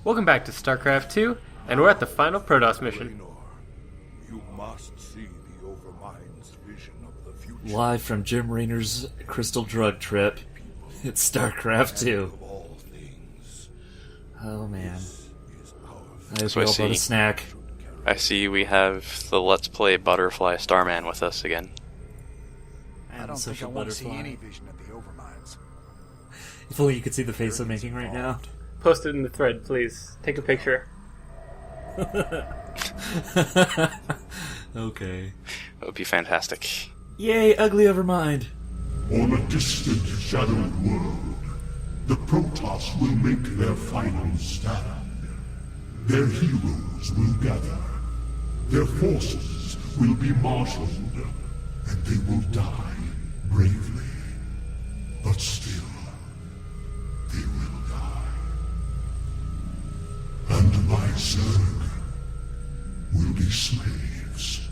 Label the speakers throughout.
Speaker 1: Welcome back to Starcraft 2, and we're at the final Protoss mission.
Speaker 2: You must see the Overmind's vision of the future.
Speaker 3: Live from Jim Raynor's Crystal Drug Trip, it's Starcraft 2. Oh man. I hope we all brought a snack.
Speaker 4: I see we have the Let's Play Butterfly Starman with us again.
Speaker 3: I
Speaker 5: don't think I want to see any vision of the Overminds.
Speaker 3: If only you could see the face I'm making right now.
Speaker 1: Post it in the thread, please. Take a picture.
Speaker 3: Okay.
Speaker 4: That would be fantastic.
Speaker 3: Yay, ugly Overmind!
Speaker 2: On a distant, shadowed world, the Protoss will make their final stand. Their heroes will gather. Their forces will be marshaled, and they will die bravely. But still, they will die. And my Zerg will be slaves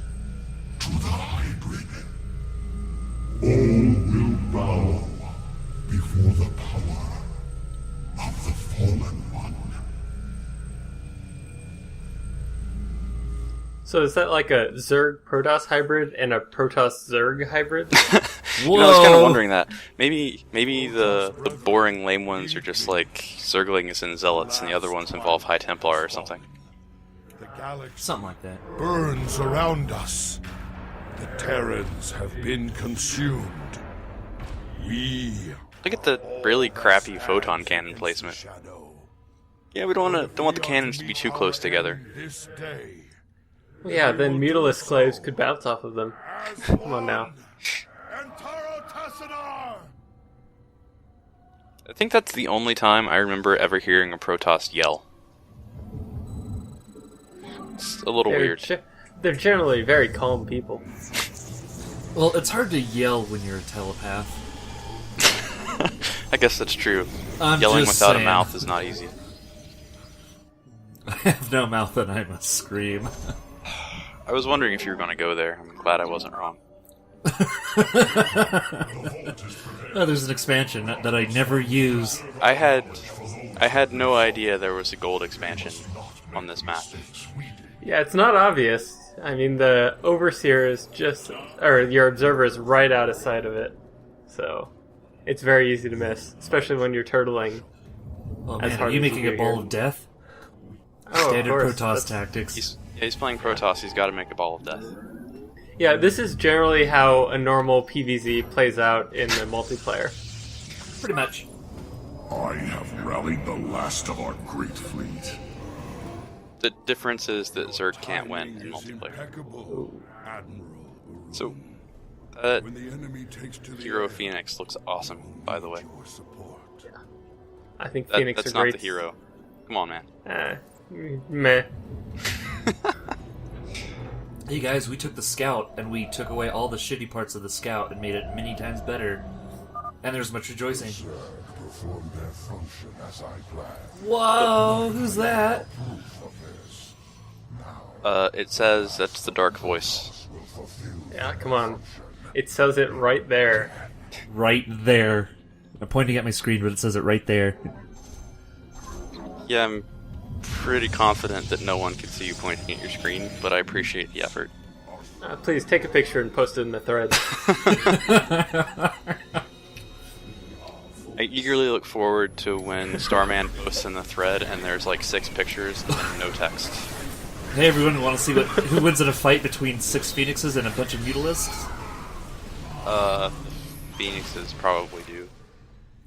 Speaker 2: to the hybrid. All will bow before the power of the Fallen One.
Speaker 1: So is that like a Zerg Protoss hybrid and a Protoss Zerg hybrid?
Speaker 4: You know, I was kind of wondering that. Maybe the boring lame ones are just like Zerglings and Zealots, and the other ones involve High Templar or something.
Speaker 2: The galaxy
Speaker 3: Something like that.
Speaker 2: burns around us. The Terrans have been consumed. We
Speaker 4: Look at the really crappy photon cannon placement.
Speaker 2: shadow.
Speaker 4: Yeah, we don't want the cannons to be too close together.
Speaker 2: This day,
Speaker 1: Well, yeah, then Mutalisk slaves could bounce off of them. Come on now.
Speaker 4: I think that's the only time I remember ever hearing a Protoss yell. It's a little weird.
Speaker 1: They're generally very calm people.
Speaker 3: Well, it's hard to yell when you're a telepath.
Speaker 4: I guess that's true.
Speaker 3: I'm
Speaker 4: Yelling
Speaker 3: just
Speaker 4: without
Speaker 3: saying.
Speaker 4: a mouth is not easy.
Speaker 3: I have no mouth and I must scream.
Speaker 4: I was wondering if you were going to go there. I'm glad I wasn't wrong.
Speaker 3: Oh, there's an expansion that I never use.
Speaker 4: I had no idea there was a gold expansion on this map.
Speaker 1: Yeah, it's not obvious. I mean, the Overseer is just... or your Observer is right out of sight of it. So, it's very easy to miss. Especially when you're turtling.
Speaker 3: Oh
Speaker 1: As
Speaker 3: man,
Speaker 1: hard
Speaker 3: are you
Speaker 1: as
Speaker 3: making
Speaker 1: you
Speaker 3: a
Speaker 1: do
Speaker 3: ball
Speaker 1: here.
Speaker 3: of death?
Speaker 1: Oh,
Speaker 3: Standard
Speaker 1: of course.
Speaker 3: Protoss
Speaker 1: That's-
Speaker 3: tactics.
Speaker 4: He's playing Protoss, he's got to make a ball of death.
Speaker 1: Yeah, this is generally how a normal PvZ plays out in the multiplayer.
Speaker 3: Pretty much.
Speaker 2: I have rallied the last of our great fleet.
Speaker 4: The difference is that Zerg can't win in multiplayer.
Speaker 2: Impeccable, Admiral.
Speaker 4: So, that
Speaker 2: When the enemy takes to the
Speaker 4: Hero
Speaker 2: air,
Speaker 4: Phoenix looks awesome, by the way.
Speaker 2: your support.
Speaker 1: I think Phoenix
Speaker 4: That's
Speaker 1: are
Speaker 4: not
Speaker 1: great.
Speaker 4: the hero. Come on, man.
Speaker 1: Meh.
Speaker 3: Hey guys, we took the Scout and we took away all the shitty parts of the Scout and made it many times better. And there's much rejoicing.
Speaker 2: Zerg performed their function as I planned.
Speaker 3: Whoa, who's that?
Speaker 2: Proof of this. Now
Speaker 4: It says that's the Dark Voice.
Speaker 2: will fulfill
Speaker 1: Yeah, come on. It says it right there.
Speaker 3: Right there. I'm pointing at my screen, but it says it right there.
Speaker 4: Yeah, I'm pretty confident that no one can see you pointing at your screen, but I appreciate the effort.
Speaker 1: Please take a picture and post it in the thread.
Speaker 4: I eagerly look forward to when Starman posts in the thread and there's like 6 pictures and no text.
Speaker 3: Hey everyone, want to see who wins in a fight between 6 Phoenixes and a bunch of Mutalisks?
Speaker 4: Phoenixes probably do.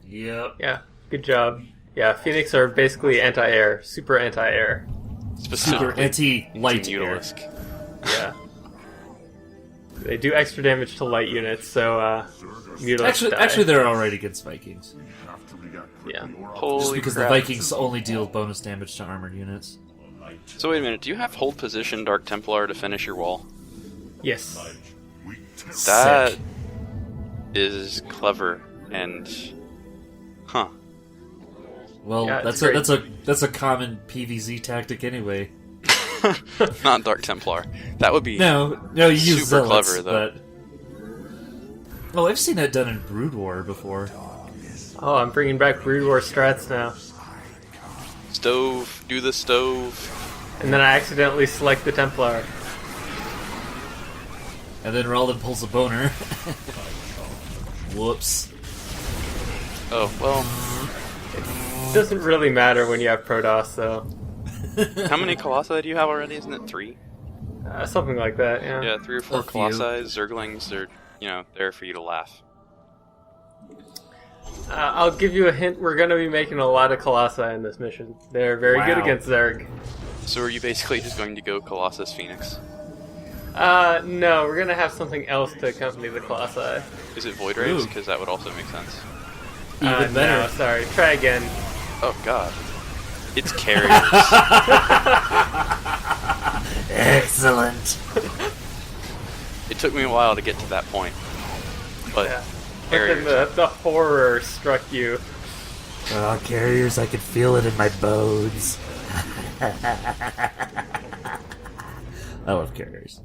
Speaker 3: Yep.
Speaker 1: Yeah, good job. Yeah, Phoenix are basically anti-air. Super anti-air.
Speaker 3: Super
Speaker 4: Specifically
Speaker 3: anti-light
Speaker 4: to
Speaker 3: air.
Speaker 4: Mutalisk.
Speaker 1: Yeah. They do extra damage to light units, so, Mutalisk die.
Speaker 3: Actually, they're alright against Vikings.
Speaker 2: have to react
Speaker 1: Yeah.
Speaker 2: quickly or
Speaker 4: Holy
Speaker 3: Just because
Speaker 4: crap.
Speaker 3: the Vikings only deal bonus damage to armored units.
Speaker 4: So wait a minute, do you have hold position Dark Templar to finish your wall?
Speaker 1: Yes.
Speaker 4: That
Speaker 3: Sick.
Speaker 4: is clever and... Huh.
Speaker 3: Well,
Speaker 1: Yeah, it's
Speaker 3: that's a common PvZ tactic anyway.
Speaker 4: Not Dark Templar. That would be...
Speaker 3: No, you use
Speaker 4: Super
Speaker 3: zealots,
Speaker 4: clever, though.
Speaker 3: but oh, I've seen that done in Brood War before.
Speaker 1: Oh, I'm bringing back Brood War strats now.
Speaker 4: Stove. Do the stove.
Speaker 1: And then I accidentally select the Templar.
Speaker 3: And then Ralden pulls a boner. Whoops.
Speaker 4: Oh, well.
Speaker 1: It doesn't really matter when you have Protoss, though.
Speaker 4: How many Colossi do you have already? Isn't it 3?
Speaker 1: Something like that, yeah.
Speaker 4: Yeah, 3 or 4
Speaker 3: A few.
Speaker 4: Colossi. Zerglings are, there for you to laugh.
Speaker 1: I'll give you a hint. We're going to be making a lot of Colossi in this mission. They're very good
Speaker 3: Wow.
Speaker 1: against Zerg.
Speaker 4: So are you basically just going to go Colossus Phoenix?
Speaker 1: No, we're going to have something else to accompany the Colossi.
Speaker 4: Is it Void Rays?
Speaker 3: Ooh.
Speaker 4: Because that would also make sense.
Speaker 3: Even better.
Speaker 1: No, sorry. Try again.
Speaker 4: Oh god. It's carriers.
Speaker 3: Excellent.
Speaker 4: It took me a while to get to that point. But
Speaker 1: Yeah. But then
Speaker 4: carriers.
Speaker 1: the horror struck you.
Speaker 3: Oh, carriers, I could feel it in my bones. I love carriers.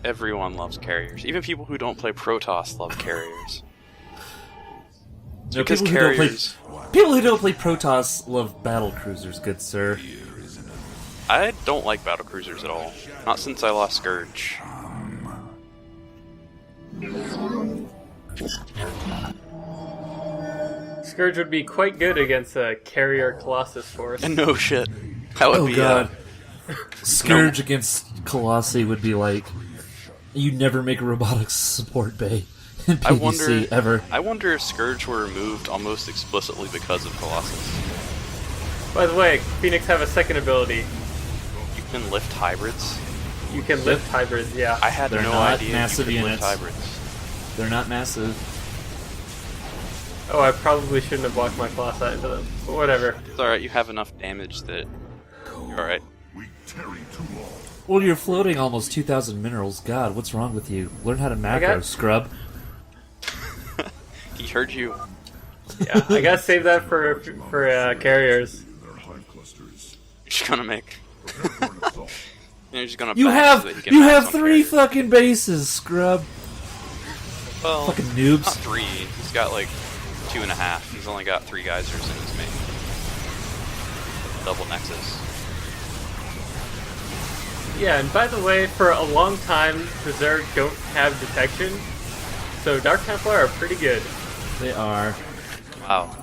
Speaker 4: Everyone loves carriers. Even people who don't play Protoss love carriers. It's
Speaker 3: No,
Speaker 4: because
Speaker 3: people who don't play-
Speaker 4: carriers...
Speaker 3: People who don't play Protoss love battle cruisers, good sir.
Speaker 4: I don't like battlecruisers at all. Not since I lost Scourge.
Speaker 1: Scourge would be quite good against a carrier Colossus force.
Speaker 4: And no shit. That would
Speaker 3: Oh
Speaker 4: be
Speaker 3: god. Scourge against Colossi would be like, you never make a robotics support bay in
Speaker 4: I
Speaker 3: PvC
Speaker 4: wonder
Speaker 3: ever.
Speaker 4: I wonder if Scourge were removed almost explicitly because of Colossus.
Speaker 1: By the way, Phoenix have a second ability.
Speaker 4: You can lift hybrids.
Speaker 1: You can lift hybrids, yeah.
Speaker 4: I had
Speaker 3: They're
Speaker 4: no
Speaker 3: not
Speaker 4: idea
Speaker 3: massive
Speaker 4: you could
Speaker 3: units.
Speaker 4: lift hybrids.
Speaker 3: They're not massive.
Speaker 1: Oh, I probably shouldn't have blocked my Colossi into them. But whatever.
Speaker 4: It's alright, you have enough damage that you're alright.
Speaker 2: We tarry too long.
Speaker 3: Well, you're floating almost 2,000 minerals. God, what's wrong with you? Learn how to macro,
Speaker 1: got-
Speaker 3: scrub.
Speaker 4: He heard you.
Speaker 1: Yeah, I gotta save that for carriers.
Speaker 2: Their hive clusters.
Speaker 4: You're just gonna make... You're just gonna
Speaker 3: You
Speaker 4: back
Speaker 3: have
Speaker 4: so that he can
Speaker 3: you
Speaker 4: max
Speaker 3: have
Speaker 4: on
Speaker 3: 3
Speaker 4: carriers.
Speaker 3: fucking bases, scrub.
Speaker 4: Well,
Speaker 3: Fucking noobs.
Speaker 4: not 3. He's got like 2.5. He's only got 3 geysers in his main. Double nexus.
Speaker 1: Yeah, and by the way, for a long time, the Zerg don't have detection, so Dark Templar are pretty good.
Speaker 3: They are.
Speaker 4: Wow.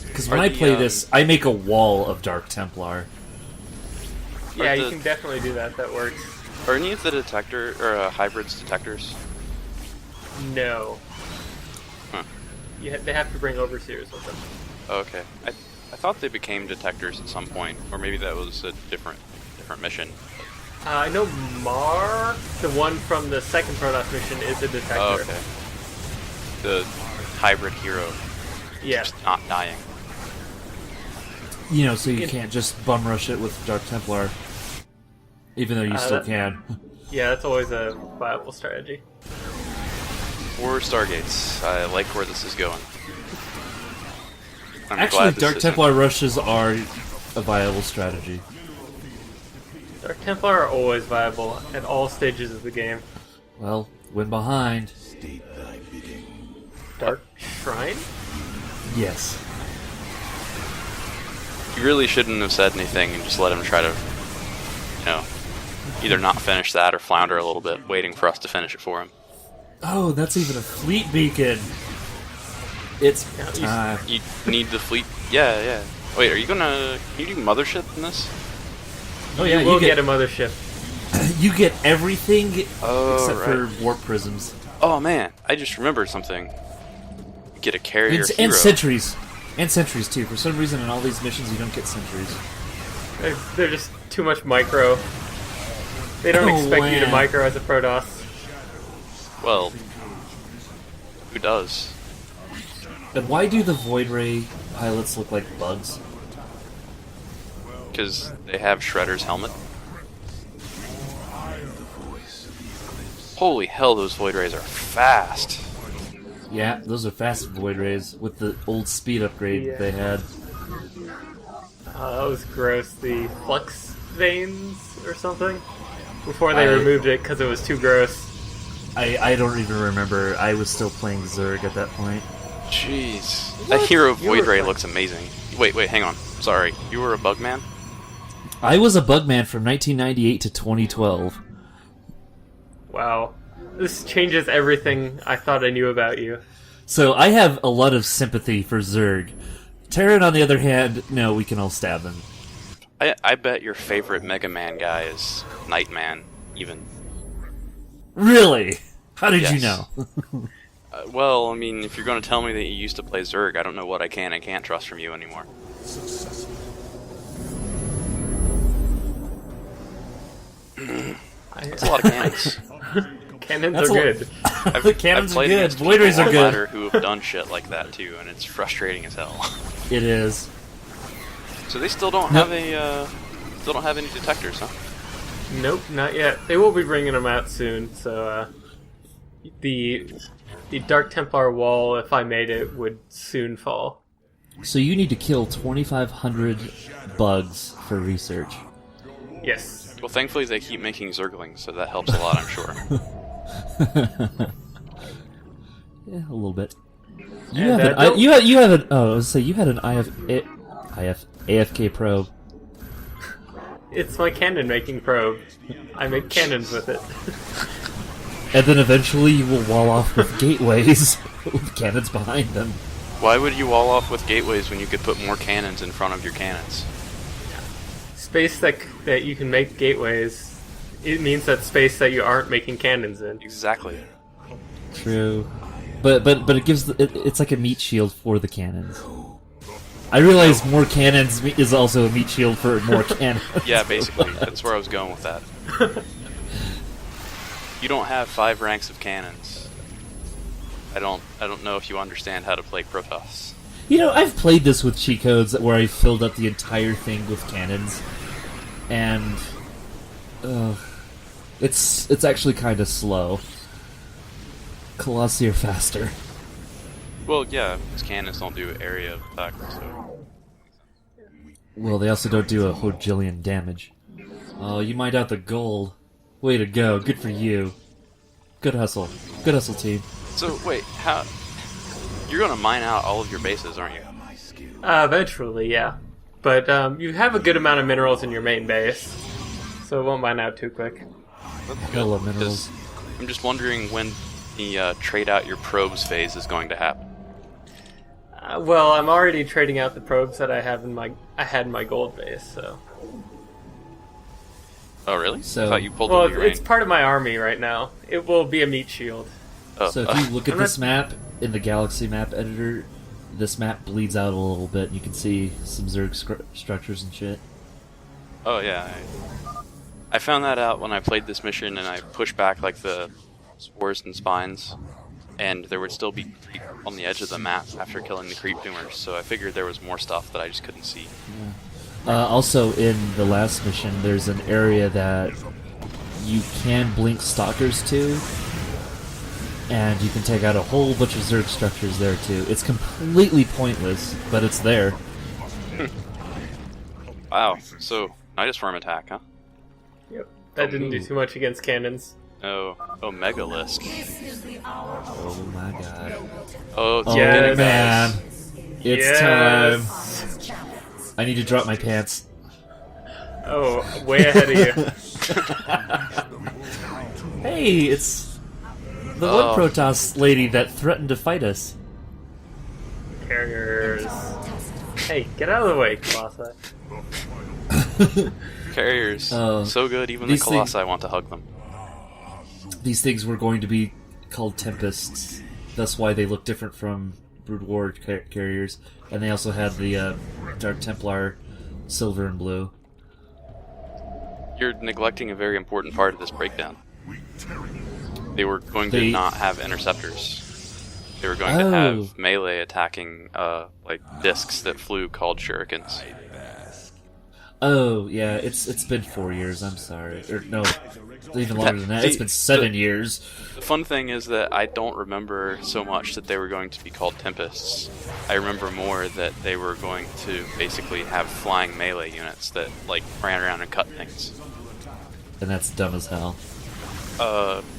Speaker 3: Because when
Speaker 4: Are
Speaker 3: I
Speaker 4: the,
Speaker 3: play this, I make a wall of Dark Templar.
Speaker 1: Yeah,
Speaker 4: the-
Speaker 1: you can definitely do that. That works.
Speaker 4: Are any of the detector or hybrids detectors?
Speaker 1: No.
Speaker 4: Huh.
Speaker 1: They have to bring overseers with them.
Speaker 4: Oh, okay. I thought they became detectors at some point, or maybe that was a different mission.
Speaker 1: I know Mar, the one from the second Protoss mission, is a detector.
Speaker 4: Oh, okay. The hybrid hero,
Speaker 1: Yeah.
Speaker 4: just not dying.
Speaker 3: You know, so you
Speaker 1: It-
Speaker 3: can't just bum rush it with Dark Templar. Even though you still
Speaker 1: that-
Speaker 3: can.
Speaker 1: Yeah, that's always a viable strategy.
Speaker 4: Or Stargates. I like where this is going. I'm
Speaker 3: Actually,
Speaker 4: glad this
Speaker 3: Dark
Speaker 4: isn't-
Speaker 3: Templar rushes are a viable strategy.
Speaker 1: Dark Templar are always viable at all stages of the game.
Speaker 3: Well, when behind.
Speaker 1: Dark Shrine?
Speaker 3: Yes.
Speaker 4: You really shouldn't have said anything and just let him try to, either not finish that or flounder a little bit, waiting for us to finish it for him.
Speaker 3: Oh, that's even a fleet beacon. It's
Speaker 1: Yeah,
Speaker 3: time.
Speaker 4: You need the fleet. Yeah. Wait, are you gonna? Can you do mothership in this?
Speaker 3: Oh yeah,
Speaker 1: We'll
Speaker 3: you
Speaker 1: get
Speaker 3: get
Speaker 1: a mothership.
Speaker 3: you get everything
Speaker 4: Oh,
Speaker 3: except
Speaker 4: right.
Speaker 3: for warp prisms
Speaker 4: Oh man, I just remembered something. You get a carrier
Speaker 3: and,
Speaker 4: hero.
Speaker 3: and sentries, and sentries too. For some reason, in all these missions, you don't get sentries.
Speaker 1: They're just too much micro. They don't
Speaker 3: Oh,
Speaker 1: expect you to
Speaker 3: wow.
Speaker 1: micro as a Protoss.
Speaker 4: Well, who does?
Speaker 3: And why do the Void Ray pilots look like bugs?
Speaker 4: Because they have Shredder's helmet. Holy hell, those Void Rays are fast.
Speaker 3: Yeah, those are fast Void Rays with the old speed upgrade
Speaker 1: Yeah.
Speaker 3: they had.
Speaker 1: That was gross. The flux veins or something? Before they
Speaker 3: I-
Speaker 1: removed it because it was too gross.
Speaker 3: I don't even remember. I was still playing Zerg at that point.
Speaker 4: Jeez. That hero
Speaker 1: You
Speaker 4: Void
Speaker 1: were
Speaker 4: Ray
Speaker 1: fine.
Speaker 4: looks amazing. Wait, hang on. Sorry, you were a bugman?
Speaker 3: I was a bugman from 1998 to 2012.
Speaker 1: Wow. This changes everything I thought I knew about you.
Speaker 3: So I have a lot of sympathy for Zerg. Terran, on the other hand, no, we can all stab him.
Speaker 4: I bet your favorite Mega Man guy is Nightman, even.
Speaker 3: Really? How did you
Speaker 4: Yes.
Speaker 3: know?
Speaker 4: Well, I mean, if you're going to tell me that you used to play Zerg, I don't know what I can and can't trust from you anymore. That's a lot of cannons.
Speaker 1: Cannons
Speaker 3: That's
Speaker 1: are
Speaker 3: a
Speaker 1: good.
Speaker 3: The cannons
Speaker 4: I've
Speaker 3: are
Speaker 4: played
Speaker 3: good.
Speaker 4: against
Speaker 3: Void Rays
Speaker 4: people
Speaker 3: are
Speaker 4: on
Speaker 3: good.
Speaker 4: ladder who have done shit like that too, and it's frustrating as hell.
Speaker 3: It is.
Speaker 4: So they still don't have still don't have any detectors, huh?
Speaker 1: Nope, not yet. They will be bringing them out soon, so the Dark Templar wall, if I made it, would soon fall.
Speaker 3: So you need to kill 2,500 bugs for research.
Speaker 1: Yes.
Speaker 4: Well, thankfully they keep making Zerglings, so that helps a lot, I'm sure.
Speaker 3: Yeah, a little bit.
Speaker 1: And,
Speaker 3: You have an. Oh, I was say you had an AFK probe.
Speaker 1: It's my cannon making probe. I make cannons with it.
Speaker 3: And then eventually you will wall off with gateways with cannons behind them.
Speaker 4: Why would you wall off with gateways when you could put more cannons in front of your cannons?
Speaker 1: Space that you can make gateways, it means that space that you aren't making cannons in.
Speaker 4: Exactly.
Speaker 3: True, but it gives it's like a meat shield for the cannons. I realize more cannons is also a meat shield for more cannons.
Speaker 4: Yeah, basically. That's where I was going with that. You don't have 5 ranks of cannons. I don't know if you understand how to play Protoss.
Speaker 3: You know, I've played this with cheat codes where I filled up the entire thing with cannons, and it's actually kind of slow. Colossi are faster.
Speaker 4: Well, yeah, because cannons don't do area of attack, so...
Speaker 3: Well, they also don't do a hodillion damage. Oh, you mined out the gold. Way to go. Good for you. Good hustle. Good hustle, team.
Speaker 4: So, wait, how... You're gonna mine out all of your bases, aren't you?
Speaker 1: Eventually, yeah. But you have a good amount of minerals in your main base, so it won't mine out too quick.
Speaker 3: I love minerals.
Speaker 4: I'm just wondering when the trade out your probes phase is going to happen.
Speaker 1: Well, I'm already trading out the probes that I had in my gold base, so...
Speaker 4: Oh, really?
Speaker 3: So-
Speaker 4: I thought you pulled
Speaker 1: Well,
Speaker 4: the
Speaker 1: it's part of my army right now. It will be a meat shield.
Speaker 4: Oh,
Speaker 3: So if you look at this map in the Galaxy map editor, this map bleeds out a little bit, and you can see some Zerg structures and shit.
Speaker 4: oh yeah. I found that out when I played this mission and I pushed back like the spores and spines, and there would still be creep on the edge of the map after killing the creep doomers, so I figured there was more stuff that I just couldn't see.
Speaker 3: Also, in the last mission, there's an area that you can blink stalkers to, and you can take out a whole bunch of Zerg structures there too. It's completely pointless, but it's there.
Speaker 4: Wow, so Nidus Worm attack, huh?
Speaker 1: Yep. That didn't do too much against cannons.
Speaker 4: Oh, Megalisk.
Speaker 3: Oh my god.
Speaker 4: Oh, it's
Speaker 3: Oh
Speaker 1: Yes.
Speaker 3: man. It's
Speaker 1: Yes.
Speaker 3: time. I need to drop my pants.
Speaker 1: Oh, way ahead of you.
Speaker 3: Hey, it's the
Speaker 4: Oh.
Speaker 3: one Protoss lady that threatened to fight us.
Speaker 1: Carriers. Hey, get out of the way, Colossi.
Speaker 4: Carriers.
Speaker 3: Oh.
Speaker 4: So good, even the
Speaker 3: These things-
Speaker 4: Colossi want to hug them.
Speaker 3: These things were going to be called Tempests. That's why they look different from Brood War carriers. And they also had the Dark Templar silver and blue.
Speaker 4: You're neglecting a very important part of this breakdown. They were going to
Speaker 3: They-
Speaker 4: not have interceptors. They were going to
Speaker 3: Oh.
Speaker 4: have melee attacking, like discs that flew called shurikens.
Speaker 3: Oh, yeah, it's been 4 years, I'm sorry. Or, no, even longer than that.
Speaker 4: See,
Speaker 3: It's been 7 years.
Speaker 4: The fun thing is that I don't remember so much that they were going to be called Tempests. I remember more that they were going to basically have flying melee units that, like, ran around and cut things.
Speaker 3: And that's dumb as hell.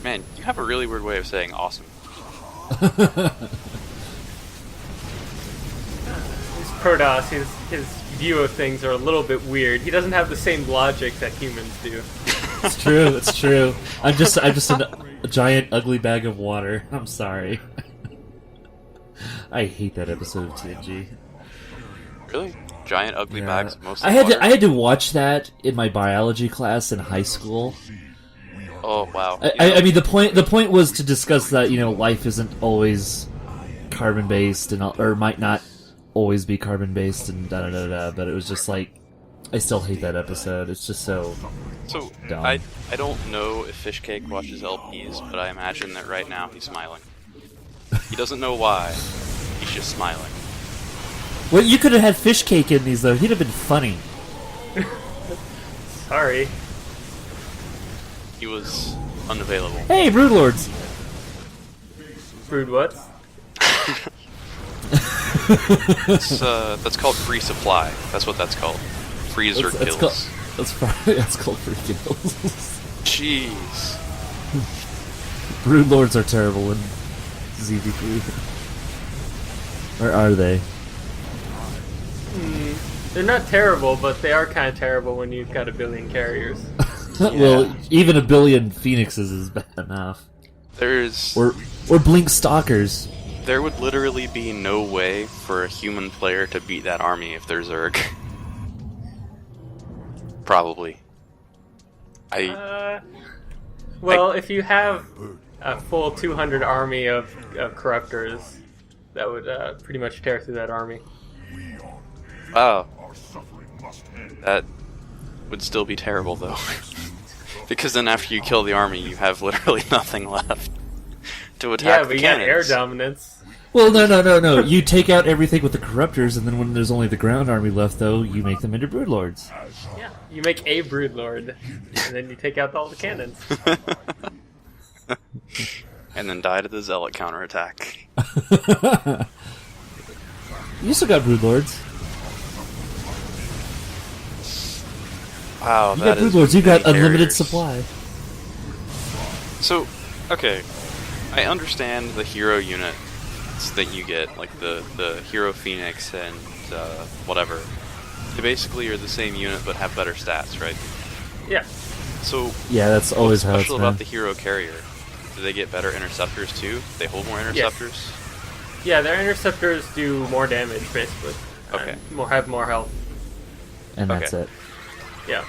Speaker 4: Man, you have a really weird way of saying awesome.
Speaker 1: These Protoss, his view of things are a little bit weird. He doesn't have the same logic that humans do.
Speaker 3: It's true. It's true. I'm just a giant ugly bag of water. I'm sorry. I hate that episode of TNG.
Speaker 4: Really? Giant ugly bags of mostly
Speaker 3: I had to watch that in my biology class in high school.
Speaker 4: Oh wow.
Speaker 3: I mean the point was to discuss that life isn't always carbon based or might not always be carbon based and da da da da. But it was just like I still hate that episode. It's just so dumb.
Speaker 4: I don't know if Fishcake watches LPs, but I imagine that right now he's smiling. He doesn't know why. He's just smiling.
Speaker 3: Well, you could have had fish cake in these though. He'd have been funny.
Speaker 1: Sorry.
Speaker 4: He was unavailable.
Speaker 3: Hey, Broodlords!
Speaker 1: Brood what?
Speaker 4: That's called free supply. That's what that's called. Freezer kills.
Speaker 3: That's called free kills.
Speaker 4: Jeez.
Speaker 3: Broodlords are terrible in ZV3. Or are they?
Speaker 1: They're not terrible, but they are kind of terrible when you've got a billion carriers.
Speaker 3: Well, even a billion phoenixes is bad enough. Or blink stalkers.
Speaker 4: There would literally be no way for a human player to beat that army if they're Zerg. Probably.
Speaker 1: If you have a full 200 army of corruptors, that would pretty much tear through that army.
Speaker 4: Wow. That would still be terrible, though. Because then after you kill the army, you have literally nothing left to attack.
Speaker 1: Yeah, but
Speaker 4: the
Speaker 1: you got
Speaker 4: cannons.
Speaker 1: air dominance.
Speaker 3: Well, no. You take out everything with the corruptors, and then when there's only the ground army left, though, you make them into broodlords.
Speaker 1: Yeah, you make a broodlord, and then you take out all the cannons.
Speaker 4: And then die to the zealot counterattack.
Speaker 3: You still got broodlords.
Speaker 4: Wow,
Speaker 3: You got broodlords. You got unlimited supply.
Speaker 4: So, okay, I understand the hero units that you get, like the hero phoenix and whatever. They basically are the same unit but have better stats, right?
Speaker 1: Yeah.
Speaker 4: So
Speaker 3: yeah, that's always how it's
Speaker 4: special
Speaker 3: been.
Speaker 4: about the hero carrier? Do they get better interceptors too? They hold more interceptors?
Speaker 1: Yes. Yeah, their interceptors do more damage, basically.
Speaker 4: Okay.
Speaker 1: Have more health.
Speaker 3: And that's it.
Speaker 1: Yeah.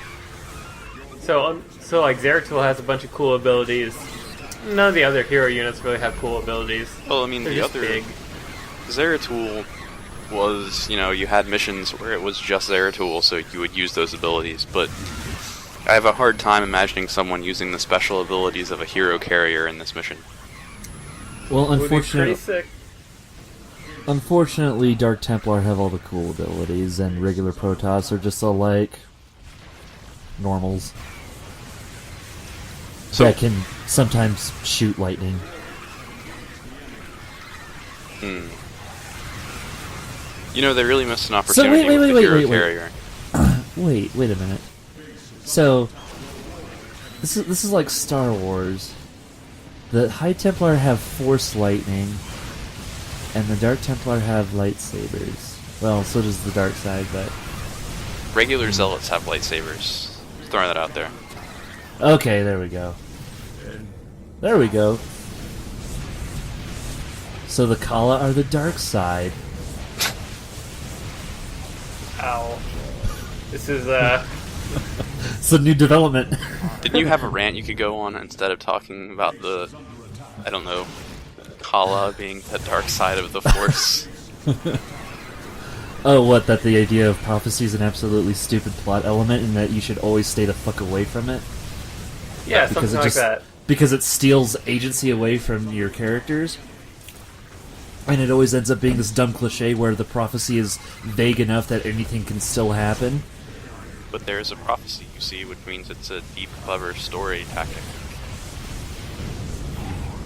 Speaker 1: So like Zeratul has a bunch of cool abilities. None of the other hero units really have cool abilities.
Speaker 4: Well, I mean,
Speaker 1: They're
Speaker 4: the
Speaker 1: just
Speaker 4: other
Speaker 1: big.
Speaker 4: Zeratul was, you had missions where it was just Zeratul, so you would use those abilities, but I have a hard time imagining someone using the special abilities of a hero carrier in this mission.
Speaker 3: Well,
Speaker 1: It would be pretty sick.
Speaker 3: Unfortunately, Dark Templar have all the cool abilities, and regular Protoss are just all like normals.
Speaker 4: So,
Speaker 3: That can sometimes shoot lightning.
Speaker 4: they really missed an opportunity with the hero carrier.
Speaker 3: Wait a minute. So, this is like Star Wars. The High Templar have Force Lightning, and the Dark Templar have lightsabers. Well, so does the Dark Side, but...
Speaker 4: Regular zealots have lightsabers. Just throwing that out there.
Speaker 3: Okay, there we go. There we go. So the Kala are the Dark Side.
Speaker 1: Ow. This is,
Speaker 3: It's a new development.
Speaker 4: Didn't you have a rant you could go on instead of talking about the, I don't know, Kala being the dark side of the Force?
Speaker 3: Oh, what, that the idea of prophecy is an absolutely stupid plot element and that you should always stay the fuck away from it?
Speaker 1: yeah,
Speaker 3: Because
Speaker 1: something like that.
Speaker 3: Because it steals agency away from your characters? And it always ends up being this dumb cliche where the prophecy is vague enough that anything can still happen.
Speaker 4: But there is a prophecy, you see, which means it's a deep, clever story tactic.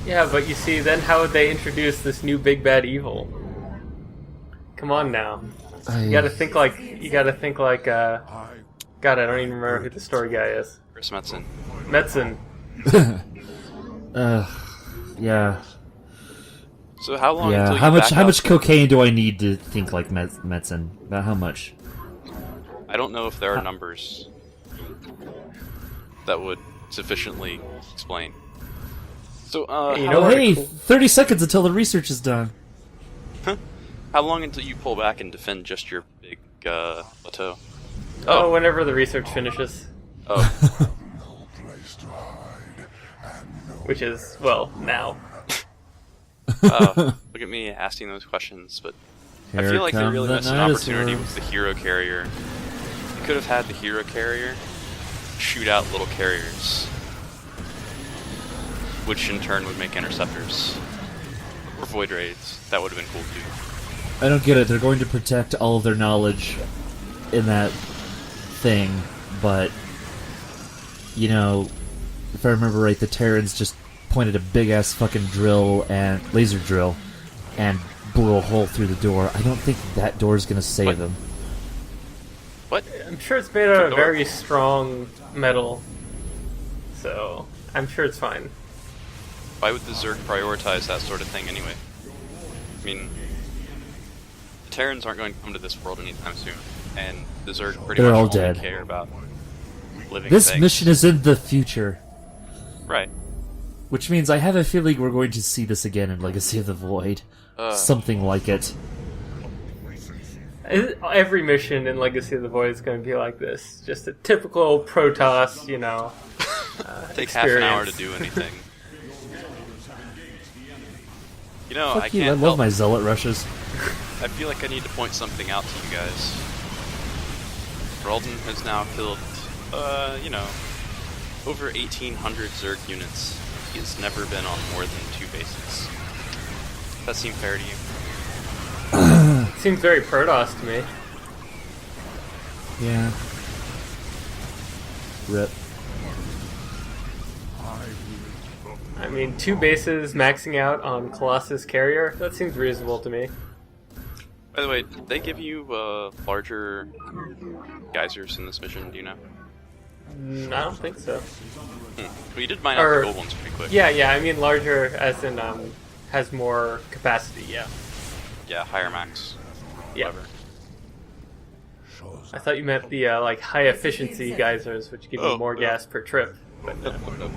Speaker 1: Yeah, but you see, then how would they introduce this new big bad evil? Come on now. You gotta think like, God, I don't even remember who the story guy is.
Speaker 4: Chris Metzen.
Speaker 1: Metzen.
Speaker 3: Yeah.
Speaker 4: So how long
Speaker 3: Yeah,
Speaker 4: until you
Speaker 3: how much
Speaker 4: back
Speaker 3: how
Speaker 4: out?
Speaker 3: much cocaine do I need to think like Metzen? About how much?
Speaker 4: I don't know if there are numbers that would sufficiently explain. So,
Speaker 1: You
Speaker 4: how,
Speaker 1: know
Speaker 3: Oh,
Speaker 1: what?
Speaker 3: hey, 30 seconds until the research is done.
Speaker 4: how long until you pull back and defend just your big plateau?
Speaker 1: Oh, whenever the research finishes.
Speaker 4: Oh,
Speaker 1: Which is, well, now.
Speaker 4: look at me asking those questions, but I
Speaker 3: Here
Speaker 4: feel like they
Speaker 3: come
Speaker 4: really
Speaker 3: the
Speaker 4: missed an opportunity
Speaker 3: dinosaurs.
Speaker 4: with the hero carrier. You could have had the hero carrier shoot out little carriers, which in turn would make interceptors. Or void raids. That would have been cool too.
Speaker 3: I don't get it. They're going to protect all of their knowledge in that thing, but you know, if I remember right, the Terrans just pointed a big ass fucking drill and laser drill and blew a hole through the door. I don't think that door is going to save
Speaker 4: What?
Speaker 3: them.
Speaker 4: What?
Speaker 1: I'm sure it's made out of
Speaker 4: Door?
Speaker 1: very strong metal. So, I'm sure it's fine.
Speaker 4: Why would the Zerg prioritize that sort of thing anyway? I mean, the Terrans aren't going to come to this world anytime soon, and the Zerg pretty
Speaker 3: They're
Speaker 4: much
Speaker 3: all
Speaker 4: only
Speaker 3: dead.
Speaker 4: care about living
Speaker 3: This
Speaker 4: things.
Speaker 3: mission is in the future,
Speaker 4: Right.
Speaker 3: which means I have a feeling we're going to see this again in Legacy of the Void. Something like it.
Speaker 1: Every mission in Legacy of the Void is going to be like this. Just a typical Protoss, you know.
Speaker 4: Takes half an hour to
Speaker 1: experience.
Speaker 4: do anything. You know,
Speaker 3: Fuck
Speaker 4: I
Speaker 3: you,
Speaker 4: can't
Speaker 3: I love
Speaker 4: help.
Speaker 3: my zealot rushes.
Speaker 4: I feel like I need to point something out to you guys. Ralden has now killed, you know, over 1,800 Zerg units. He has never been on more than 2 bases. Does that seem fair to you?
Speaker 1: Seems very Protoss to me.
Speaker 3: Yeah. Rip.
Speaker 1: I mean, 2 bases maxing out on Colossus Carrier, that seems reasonable to me.
Speaker 4: By the way, did they give you larger geysers in this mission? Do you know?
Speaker 1: I don't think so.
Speaker 4: Well, you did mine out
Speaker 1: Or-
Speaker 4: the gold ones pretty quick.
Speaker 1: Yeah, I mean larger as in, has more capacity, yeah.
Speaker 4: Yeah, higher max.
Speaker 1: Yeah.
Speaker 4: Whatever.
Speaker 1: I thought you meant the, like, high efficiency geysers, which give you
Speaker 4: Oh,
Speaker 1: more
Speaker 4: no.
Speaker 1: gas per trip. But,
Speaker 2: is upon us.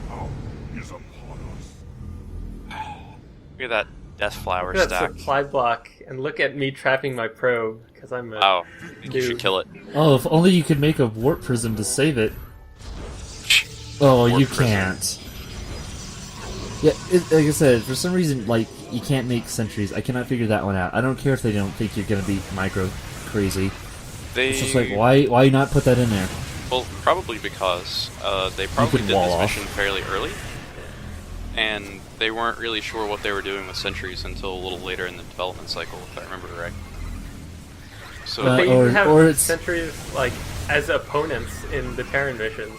Speaker 4: Look at that death flower
Speaker 1: look at
Speaker 4: stack.
Speaker 1: that supply block, and look at me trapping my probe, because I'm a...
Speaker 4: Wow, I think you should
Speaker 1: Dude.
Speaker 4: kill it.
Speaker 3: Oh, if only you could make a warp prism to save it. Oh,
Speaker 4: Warp
Speaker 3: you
Speaker 4: prism.
Speaker 3: can't. Yeah, like I said, for some reason, like, you can't make sentries. I cannot figure that one out. I don't care if they don't think you're gonna be micro crazy.
Speaker 4: They
Speaker 3: It's just like, why not put that in there?
Speaker 4: Well, probably because they probably
Speaker 3: could
Speaker 4: did
Speaker 3: wall
Speaker 4: this
Speaker 3: off.
Speaker 4: mission fairly early, and they weren't really sure what they were doing with sentries until a little later in the development cycle, if I remember right. So
Speaker 1: They
Speaker 3: or-
Speaker 1: even have
Speaker 3: or it's-
Speaker 1: sentries, like, as opponents in the Terran missions.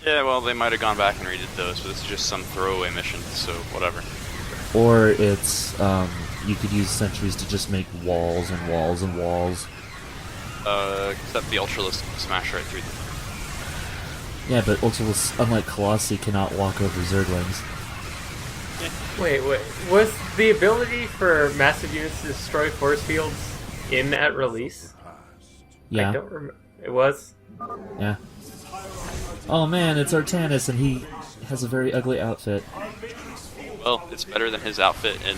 Speaker 4: yeah, well, they might have gone back and redid those, but this is just some throwaway mission, so whatever.
Speaker 3: Or it's, you could use sentries to just make walls and walls and walls.
Speaker 4: Except the Ultralisk can smash right through them.
Speaker 3: Yeah, but Ultimus, unlike Colossi, cannot walk over Zerglings.
Speaker 1: Wait, was the ability for massive units to destroy force fields in at release? I
Speaker 3: Yeah,
Speaker 1: don't remember. It was?
Speaker 3: yeah. Oh man, it's Artanis, and he has a very ugly outfit.
Speaker 4: Well, it's better than his outfit in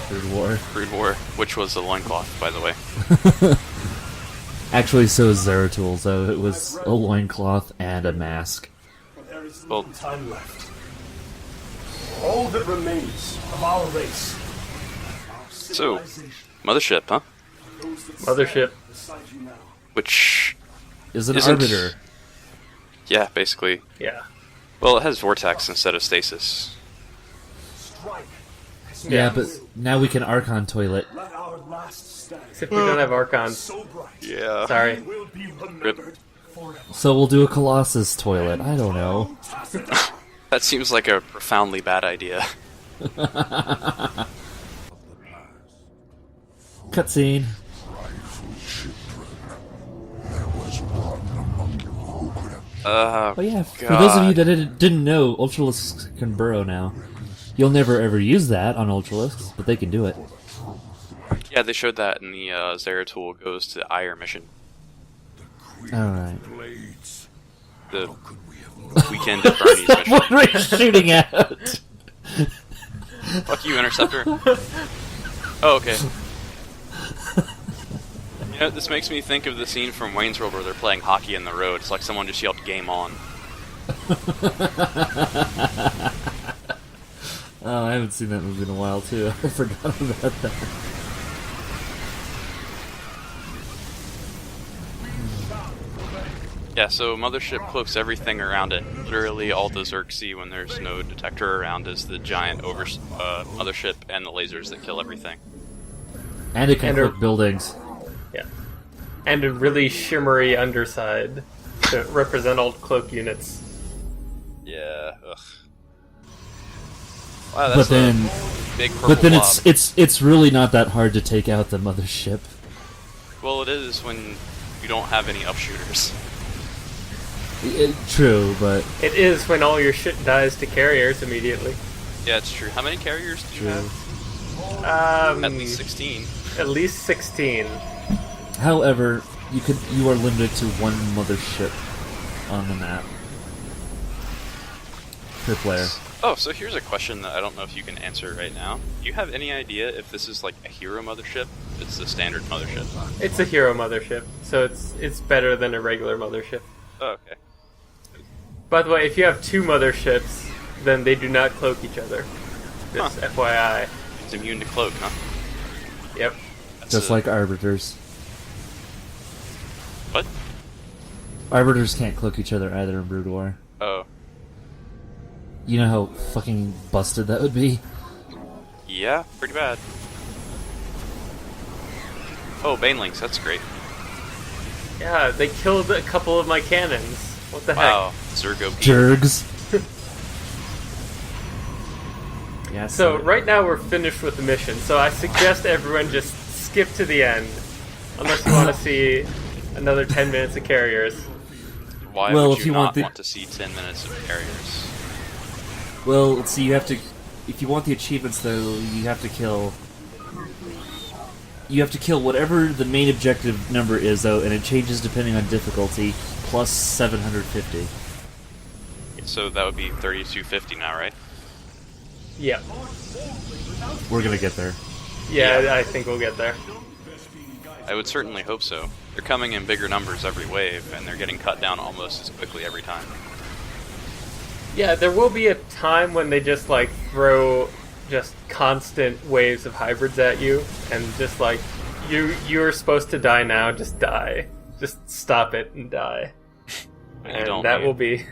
Speaker 3: Third War.
Speaker 4: Brood War, which was a loincloth, by the way.
Speaker 3: Actually, so is Zeratul, so it was a loincloth and a mask.
Speaker 6: There is
Speaker 4: Well-
Speaker 6: little time left. All that remains of our race. Our
Speaker 4: So,
Speaker 6: civilization,
Speaker 4: Mothership, huh?
Speaker 6: those that
Speaker 1: Mothership.
Speaker 6: stand beside you now.
Speaker 4: Which,
Speaker 3: Is an
Speaker 4: Isn't-
Speaker 3: arbiter.
Speaker 4: yeah, basically.
Speaker 1: Yeah.
Speaker 4: Well, it has vortex instead of stasis.
Speaker 6: Strike.
Speaker 3: Yeah, but now we can Archon toilet.
Speaker 6: Let our last stand.
Speaker 1: Except we don't have Archons.
Speaker 6: So bright.
Speaker 4: Yeah.
Speaker 1: Sorry.
Speaker 6: Will be remembered forever.
Speaker 3: So we'll do a Colossus toilet. I don't know.
Speaker 4: That seems like a profoundly bad idea.
Speaker 3: Cutscene.
Speaker 2: There was one among you who could have
Speaker 3: Oh yeah, for
Speaker 4: God.
Speaker 3: those of you that didn't know, Ultralisks can burrow now. You'll never ever use that on Ultralisks, but they can do it.
Speaker 4: Yeah, they showed that in the Zeratul Goes to Ire mission.
Speaker 3: Alright.
Speaker 4: The Weekend at Bernie's mission.
Speaker 3: What are you shooting at?
Speaker 4: Fuck you, Interceptor. Oh, okay. You know, this makes me think of the scene from Wayne's World where they're playing hockey in the road. It's like someone just yelled "Game on."
Speaker 3: Oh, I haven't seen that movie in a while too. I forgot about that.
Speaker 4: Yeah, so Mothership cloaks everything around it. Literally, all the Zerg see when there's no detector around is the giant Mothership and the lasers that kill everything.
Speaker 3: And it can cloak buildings.
Speaker 1: Yeah. And a really shimmery underside to represent all cloak units.
Speaker 4: Yeah. Ugh. Wow,
Speaker 3: But
Speaker 4: that's
Speaker 3: then,
Speaker 4: a big purple
Speaker 3: but then
Speaker 4: blob.
Speaker 3: it's really not that hard to take out the Mothership.
Speaker 4: Well, it is when you don't have any upshooters.
Speaker 3: True, but
Speaker 1: It is when all your shit dies to carriers immediately.
Speaker 4: Yeah, it's true. How many carriers do you have? At least 16.
Speaker 1: At least 16.
Speaker 3: however, you are limited to one Mothership on the map per player.
Speaker 4: Oh, so here's a question that I don't know if you can answer right now. Do you have any idea if this is like a hero mothership? It's a standard mothership.
Speaker 1: It's a hero mothership, so it's better than a regular mothership.
Speaker 4: Oh, okay.
Speaker 1: By the way, if you have two motherships, then they do not cloak each other. Just FYI.
Speaker 4: It's immune to cloak, huh?
Speaker 1: Yep.
Speaker 4: That's
Speaker 3: Just like Arbiters.
Speaker 4: What?
Speaker 3: Arbiters can't cloak each other either in Brood War.
Speaker 4: Oh.
Speaker 3: You know how fucking busted that would be?
Speaker 4: Yeah, pretty bad. Oh, Banelings, that's great.
Speaker 1: Yeah, they killed a couple of my cannons. What the
Speaker 4: Wow, Zergo P.
Speaker 3: Jergs. Yeah,
Speaker 1: heck? So right now we're finished with the mission, so I suggest everyone just skip to the end. Unless you want to see another 10 minutes of carriers.
Speaker 4: Why
Speaker 3: Well,
Speaker 4: would
Speaker 3: if
Speaker 4: you
Speaker 3: you
Speaker 4: not
Speaker 3: want
Speaker 4: want to see 10 minutes of carriers?
Speaker 3: Well, let's see, you have to... If you want the achievements, though, you have to kill... You have to kill whatever the main objective number is, though, and it changes depending on difficulty, plus 750.
Speaker 4: So that would be 3250 now, right?
Speaker 1: Yeah.
Speaker 3: We're gonna get there.
Speaker 1: Yeah, I think we'll get there.
Speaker 4: I would certainly hope so. They're coming in bigger numbers every wave, and they're getting cut down almost as quickly every time.
Speaker 1: Yeah, there will be a time when they just like throw just constant waves of hybrids at you, and just like you're supposed to die now, just die, just stop it and die, and that will be.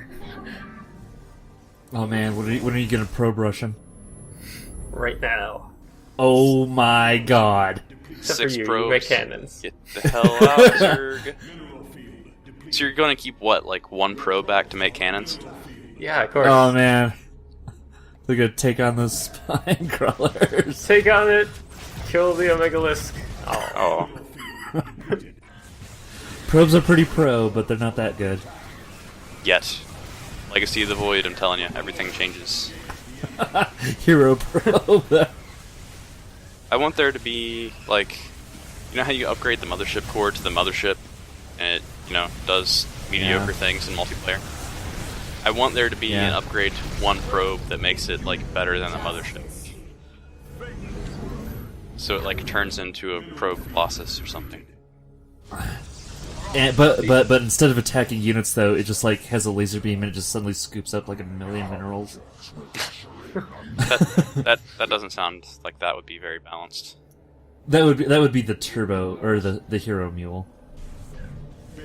Speaker 3: Oh man, when are you gonna probe rush him?
Speaker 1: Right now.
Speaker 3: Oh my god.
Speaker 1: Except
Speaker 4: 6
Speaker 1: for you,
Speaker 4: probes.
Speaker 1: you make cannons.
Speaker 4: Get the hell out, Zerg. So you're going to keep, what, like 1 probe back to make cannons?
Speaker 1: Yeah, of course.
Speaker 3: Oh man. They're gonna take on those spine crawlers.
Speaker 1: Take on it, kill the Omegalisk. Oh.
Speaker 3: Probes are pretty pro, but they're not that good.
Speaker 4: Yet. Legacy of the Void, I'm telling you, everything changes.
Speaker 3: Hero probe.
Speaker 4: I want there to be, like, you know how you upgrade the mothership core to the mothership, and it, you know, does mediocre things in multiplayer? I want there to be an upgrade to 1 probe that makes it, like, better than the mothership. So it, like, turns into a probe Colossus or something.
Speaker 3: And, but instead of attacking units, though, it just, like, has a laser beam and it just suddenly scoops up, like, 1,000,000 minerals.
Speaker 4: that doesn't sound like that would be very balanced.
Speaker 3: That would be the turbo, or the hero mule.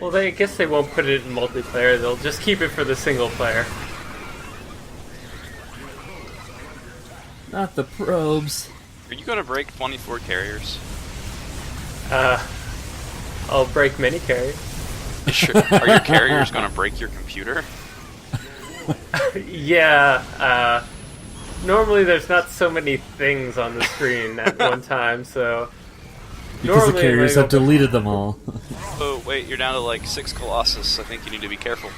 Speaker 1: Well, I guess they won't put it in multiplayer. They'll just keep it for the single player.
Speaker 3: Not the probes.
Speaker 4: Are you going to break 24 carriers?
Speaker 1: I'll break many carriers.
Speaker 4: Sure. Are your carriers going to break your computer?
Speaker 1: Yeah, normally there's not so many things on the screen at one time, so...
Speaker 3: Because
Speaker 1: normally
Speaker 3: the carriers have deleted them all.
Speaker 4: Oh, wait, you're down to like 6 Colossus. I think you need to be careful.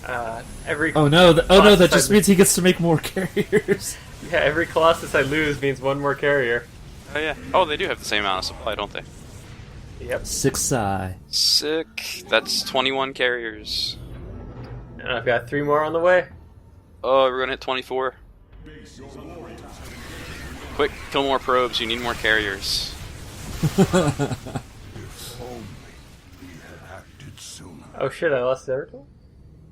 Speaker 1: Every
Speaker 3: Oh no! That
Speaker 1: Colossus
Speaker 3: just
Speaker 1: I-
Speaker 3: means he gets to make more carriers.
Speaker 1: Yeah, every Colossus I lose means one more carrier.
Speaker 4: Oh yeah. Oh, they do have the same amount of supply, don't they?
Speaker 1: Yep.
Speaker 3: 6 psi.
Speaker 4: Sick. That's 21 carriers.
Speaker 1: And I've got 3 more on the way.
Speaker 4: Oh, we're gonna hit 24. Quick, kill more probes. You need more carriers.
Speaker 1: Oh shit, I lost everything?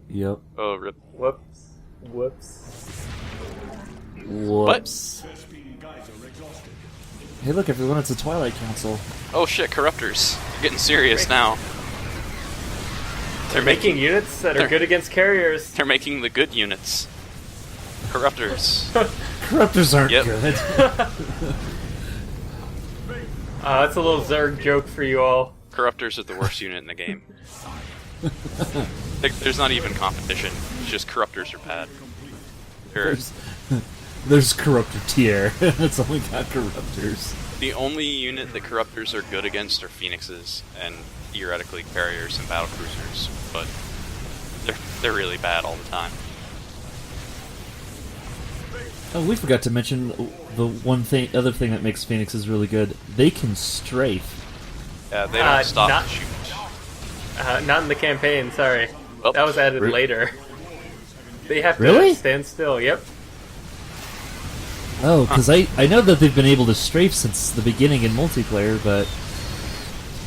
Speaker 3: Yep.
Speaker 4: Oh, rip.
Speaker 1: Whoops. Whoops.
Speaker 3: Whoops. Hey, look, everyone! It's a Twilight Council.
Speaker 4: Oh shit, corruptors. They're getting serious now.
Speaker 1: They're making units that are
Speaker 4: they're-
Speaker 1: good against carriers.
Speaker 4: They're making the good units. Corruptors.
Speaker 3: Corruptors aren't
Speaker 4: Yep.
Speaker 3: good.
Speaker 1: That's a little Zerg joke for you all.
Speaker 4: Corruptors are the worst unit in the game. There's not even competition. It's just corruptors are bad.
Speaker 3: There's Corruptor tier. It's only got Corruptors.
Speaker 4: The only unit that corruptors are good against are phoenixes and theoretically carriers and battle cruisers, but they're really bad all the time.
Speaker 3: Oh, we forgot to mention the other thing that makes Phoenixes really good. They can strafe.
Speaker 4: Yeah, they don't stop
Speaker 1: not-
Speaker 4: to shoot.
Speaker 1: Not in the campaign, sorry.
Speaker 4: Oh.
Speaker 1: That was added later. They have to
Speaker 3: Really?
Speaker 1: stand still, yep.
Speaker 3: Oh, because I know that they've been able to strafe since the beginning in multiplayer, but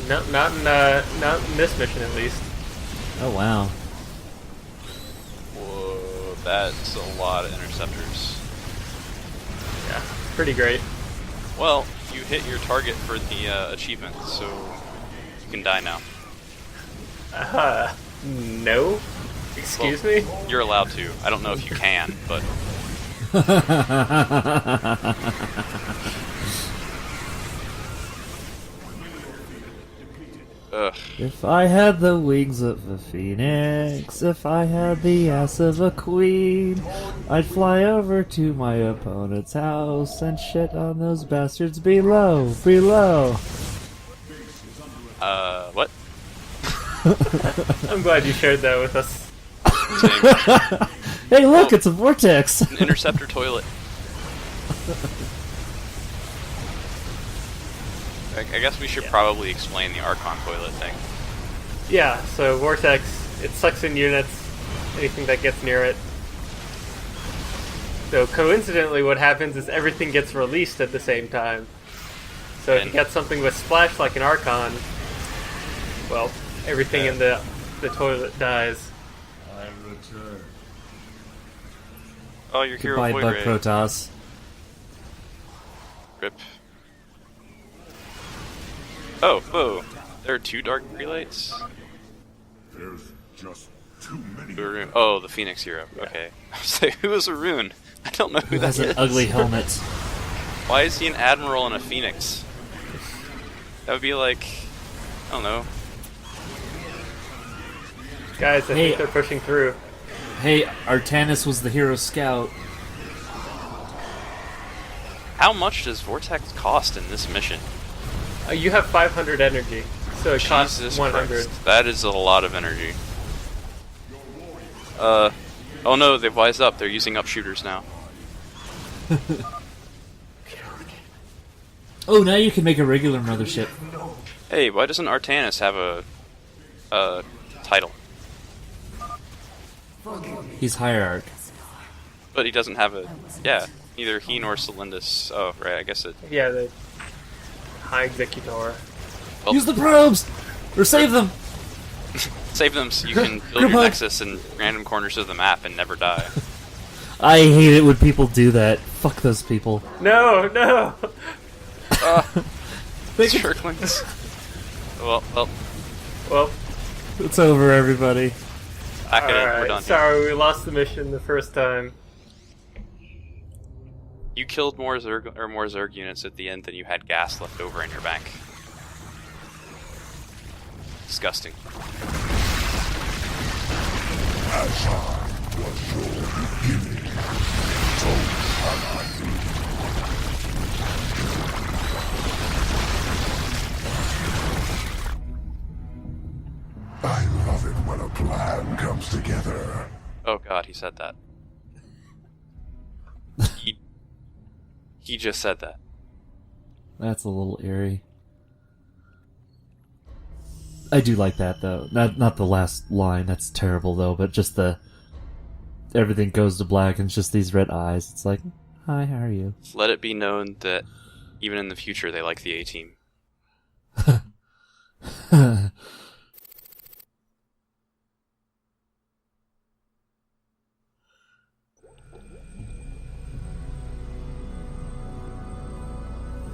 Speaker 1: No, not in this mission at least.
Speaker 3: oh wow.
Speaker 4: Whoa, that's a lot of interceptors.
Speaker 1: Yeah, pretty great.
Speaker 4: Well, you hit your target for the achievement, so you can die now.
Speaker 1: No? Excuse me?
Speaker 4: You're allowed to. I don't know if you can, but ugh.
Speaker 3: If I had the wings of a phoenix, if I had the ass of a queen, I'd fly over to my opponent's house and shit on those bastards below.
Speaker 4: What?
Speaker 1: I'm glad you shared that with us.
Speaker 4: Same.
Speaker 3: Hey, look,
Speaker 4: Oh.
Speaker 3: it's a vortex.
Speaker 4: An interceptor toilet. I guess we should probably explain the Archon toilet thing.
Speaker 1: Yeah, so Vortex, it sucks in units, anything that gets near it. So coincidentally what happens is everything gets released at the same time. So if you
Speaker 4: And-
Speaker 1: got something with splash like an Archon, well, everything in the toilet dies.
Speaker 4: Oh, your hero
Speaker 3: Goodbye,
Speaker 4: boy
Speaker 3: Bug
Speaker 4: Ray.
Speaker 3: Protoss.
Speaker 4: Rip. Oh, whoa. There are 2 dark prelates?
Speaker 2: There's just too many.
Speaker 4: Arun. Oh, the Phoenix hero. Okay. I was like, who is Arun? I don't know who
Speaker 3: Who
Speaker 4: that
Speaker 3: has
Speaker 4: is.
Speaker 3: an ugly helmet?
Speaker 4: Why is he an admiral and a Phoenix? That would be like, I don't know.
Speaker 1: Guys, I
Speaker 3: Hey.
Speaker 1: think they're pushing through.
Speaker 3: Hey, Artanis was the hero scout.
Speaker 4: How much does Vortex cost in this mission?
Speaker 1: You have 500 energy, so it costs
Speaker 4: Jesus
Speaker 1: 100.
Speaker 4: Christ. That is a lot of energy. Oh no, they've wised up. They're using up shooters now.
Speaker 3: Oh, now you can make a regular mothership.
Speaker 4: Hey, why doesn't Artanis have a title?
Speaker 3: He's Hierarch.
Speaker 4: But he doesn't have a... Yeah, neither he nor Celindus. Oh, right, I guess it...
Speaker 1: Yeah, the High Executor.
Speaker 4: Well,
Speaker 3: Use the probes! Or save them!
Speaker 4: save them so you can build
Speaker 3: Group
Speaker 4: your
Speaker 3: hug.
Speaker 4: nexus in random corners of the map and never die.
Speaker 3: I hate it when people do that. Fuck those people.
Speaker 1: No, no!
Speaker 4: Circlings. Well,
Speaker 1: Well,
Speaker 3: It's over, everybody.
Speaker 4: back it in. We're
Speaker 1: alright,
Speaker 4: done.
Speaker 1: sorry, we lost the mission the first time.
Speaker 4: You killed more Zerg units at the end than you had gas left over in your bank. Disgusting.
Speaker 2: As I was your beginning, so shall I be. I love it when a plan comes together.
Speaker 4: Oh god, he said that. He just said that.
Speaker 3: That's a little eerie. I do like that though. Not the last line. That's terrible though. But just the everything goes to black and it's just these red eyes. It's like, hi, how are you?
Speaker 4: Let it be known that even in the future they like the A-Team.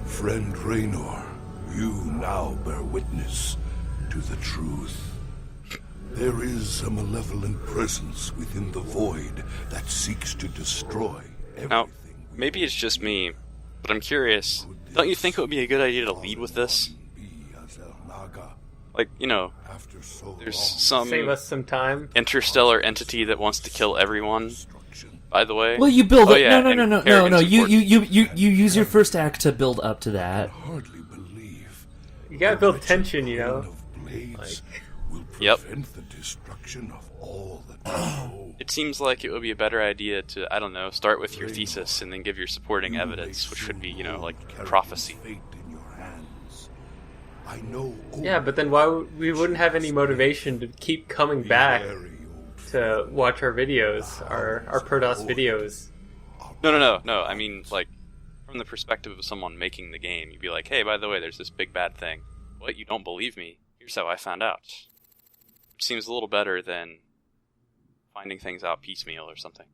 Speaker 2: Friend Raynor, you now bear witness to the truth. There is a malevolent presence within the void that seeks to destroy everything.
Speaker 4: Now, maybe it's just me, but I'm curious. Don't you think it would be a good idea to lead with this? Like, you know, there's some
Speaker 1: Save us some time.
Speaker 4: interstellar entity that wants to kill everyone. By the way,
Speaker 3: Well, you build up.
Speaker 4: yeah,
Speaker 3: No.
Speaker 4: Kerrigan's
Speaker 3: You
Speaker 4: important.
Speaker 3: use your first act to build up to that.
Speaker 2: Hardly believe
Speaker 1: You gotta build tension, you know.
Speaker 2: blades will
Speaker 4: Yep.
Speaker 2: prevent the destruction of all that we know.
Speaker 4: It seems like it would be a better idea to, I don't know, start with your thesis and then give your supporting evidence, which would be, you know, like prophecy.
Speaker 2: Fate in your hands. I know
Speaker 1: Yeah, but then we wouldn't have any motivation to keep coming back to watch our videos, our Protoss videos.
Speaker 4: No. I mean, like, from the perspective of someone making the game, you'd be like, hey, by the way, there's this big bad thing. What, you don't believe me? Here's how I found out. Which seems a little better than finding things out piecemeal or something.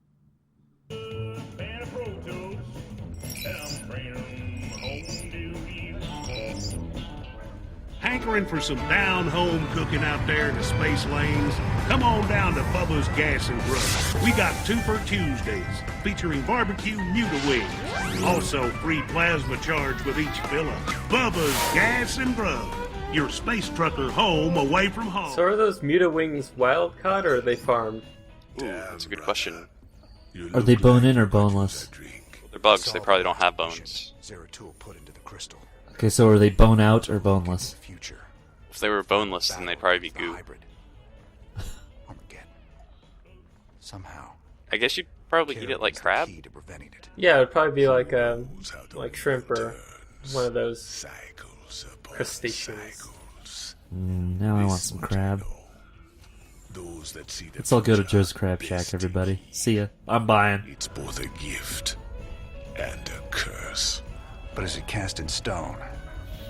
Speaker 7: Hankering for some down-home cooking out there in the space lanes? Come on down to Bubba's Gas and Grub. We got 2 for Tuesdays, featuring barbecue Muta wings. Also, free plasma charge with each fill-up. Bubba's Gas and Grub. Your space trucker home away from home.
Speaker 1: So are those Muta wings wild caught or are they farmed?
Speaker 4: Ooh, that's a good question.
Speaker 3: Are they bone-in or boneless?
Speaker 4: They're bugs, they probably don't have bones.
Speaker 5: Zeratul put into the crystal.
Speaker 3: Okay, so are they bone out or boneless?
Speaker 5: Future.
Speaker 4: If they were boneless, then they'd probably be
Speaker 5: The
Speaker 4: goo.
Speaker 5: hybrid. Armageddon. Somehow.
Speaker 4: I guess you'd probably eat it like crab.
Speaker 5: Key to preventing it.
Speaker 1: Yeah, it would probably be like shrimp or one of those
Speaker 2: Cycles upon
Speaker 1: crustaceans.
Speaker 2: cycles.
Speaker 3: Now I want some crab.
Speaker 2: Those that see the
Speaker 3: Let's all go to
Speaker 2: future
Speaker 3: Joe's Crab Shack, everybody. See ya. I'm buying.
Speaker 2: It's both a gift and a curse.
Speaker 5: But is it cast in stone?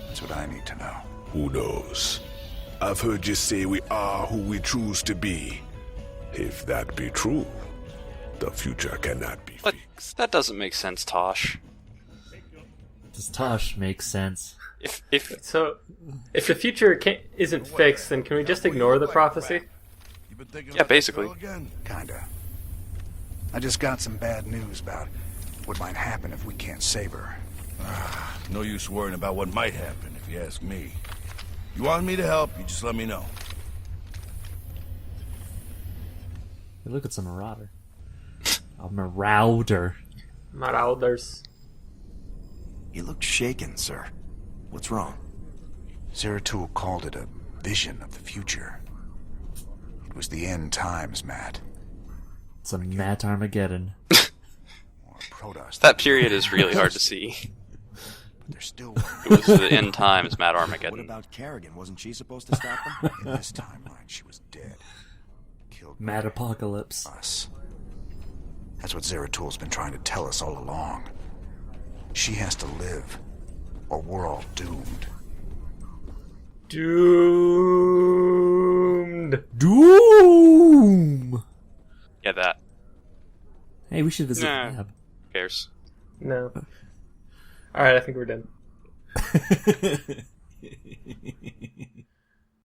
Speaker 5: That's what I need to know.
Speaker 2: Who knows? I've heard you say we are who we choose to be. If that be true, the future cannot be
Speaker 4: But
Speaker 2: fixed.
Speaker 4: that doesn't make sense, Tosh.
Speaker 3: Does Tosh make sense?
Speaker 4: If
Speaker 1: So, if the future isn't fixed, then can we just ignore the prophecy?
Speaker 4: Yeah, basically.
Speaker 5: Kinda. I just got some bad news about what might happen if we can't save her.
Speaker 8: No use worrying about what might happen, if you ask me. You want me to help, you just let me know.
Speaker 3: Hey, look, it's a marauder. A marauder.
Speaker 1: Marauders.
Speaker 5: You look shaken, sir. What's wrong? Zeratul called it a vision of the future. It was the end times, Matt.
Speaker 3: It's a Matt Armageddon.
Speaker 5: Or Protoss.
Speaker 4: that period is really hard to see.
Speaker 5: But there's still
Speaker 4: It was the end times, Matt
Speaker 9: What
Speaker 4: Armageddon.
Speaker 9: about Kerrigan? Wasn't she supposed to stop them?
Speaker 5: in this timeline. She was dead. Killed by
Speaker 3: Mad Apocalypse.
Speaker 5: us. That's what Zeratul's been trying to tell us all along. She has to live, or we're all doomed.
Speaker 1: Doomed.
Speaker 3: Doom!
Speaker 4: Yeah, that.
Speaker 3: Hey, we should visit
Speaker 4: Nah.
Speaker 3: Gab.
Speaker 4: Who cares?
Speaker 1: No. Alright, I think we're done.